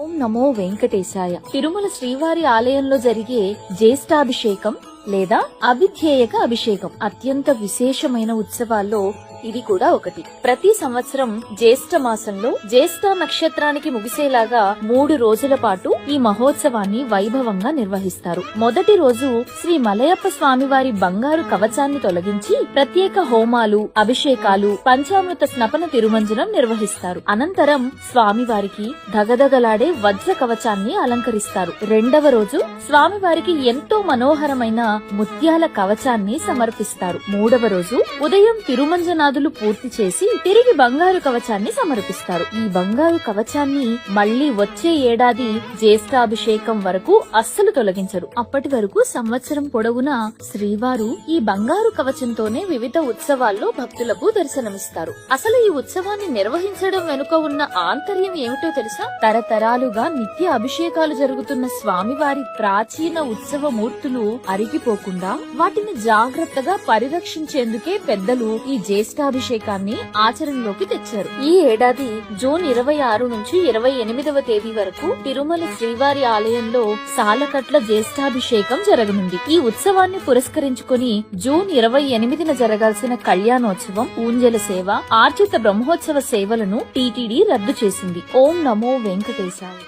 ఓం నమో వెంకటేశాయ. తిరుమల శ్రీవారి ఆలయంలో జరిగే జ్యేష్ఠాభిషేకం లేదా అవిధేయక అభిషేకం అత్యంత విశేషమైన ఉత్సవాల్లో ఇది కూడా ఒకటి. ప్రతి సంవత్సరం జ్యేష్ఠ మాసంలో జ్యేష్ఠ నక్షత్రానికి ముగిసేలాగా 3 రోజుల పాటు ఈ మహోత్సవాన్ని వైభవంగా నిర్వహిస్తారు. మొదటి రోజు శ్రీ మలయప్ప స్వామివారి బంగారు కవచాన్ని తొలగించి ప్రత్యేక హోమాలు, అభిషేకాలు, పంచామృత స్నపన తిరుమంజనం నిర్వహిస్తారు. అనంతరం స్వామివారికి దగదగలాడే వజ్ర కవచాన్ని అలంకరిస్తారు. రెండవ రోజు స్వామివారికి ఎంతో మనోహరమైన ముత్యాల కవచాన్ని సమర్పిస్తారు. మూడవ రోజు ఉదయం తిరుమంజనాదులు పూర్తి చేసి తిరిగి బంగారు కవచాన్ని సమర్పిస్తారు. ఈ బంగారు కవచాన్ని మళ్లీ వచ్చే ఏడాది జ్యేష్ఠాభిషేకం వరకు అస్సలు తొలగించరు. అప్పటి వరకు సంవత్సరం పొడవునా శ్రీవారు ఈ బంగారు కవచంతోనే వివిధ ఉత్సవాల్లో భక్తులకు దర్శనమిస్తారు. అసలు ఈ ఉత్సవాన్ని నిర్వహించడం వెనుక ఉన్న ఆంతర్యం ఏమిటో తెలుసా? తరతరాలుగా నిత్య అభిషేకాలు జరుగుతున్న స్వామివారి ప్రాచీన ఉత్సవ మూర్తులు అరిగిపోకుండా వాటిని జాగ్రత్తగా పరిరక్షించేందుకే పెద్దలు ఈ జ్యేష్ఠాభిషేకాన్ని ఆచరణలోకి తెచ్చారు. ఈ ఏడాది జూన్ 26 నుంచి 28వ తేదీ వరకు తిరుమల శ్రీవారి ఆలయంలో సాలకట్ల జ్యేష్ఠాభిషేకం జరగనుంది. ఈ ఉత్సవాన్ని పురస్కరించుకుని జూన్ 28న జరగాల్సిన కళ్యాణోత్సవం, ఊంజల సేవ, ఆర్జిత బ్రహ్మోత్సవ సేవలను టీటీడీ రద్దు చేసింది. ఓం నమో వెంకటేశాయ.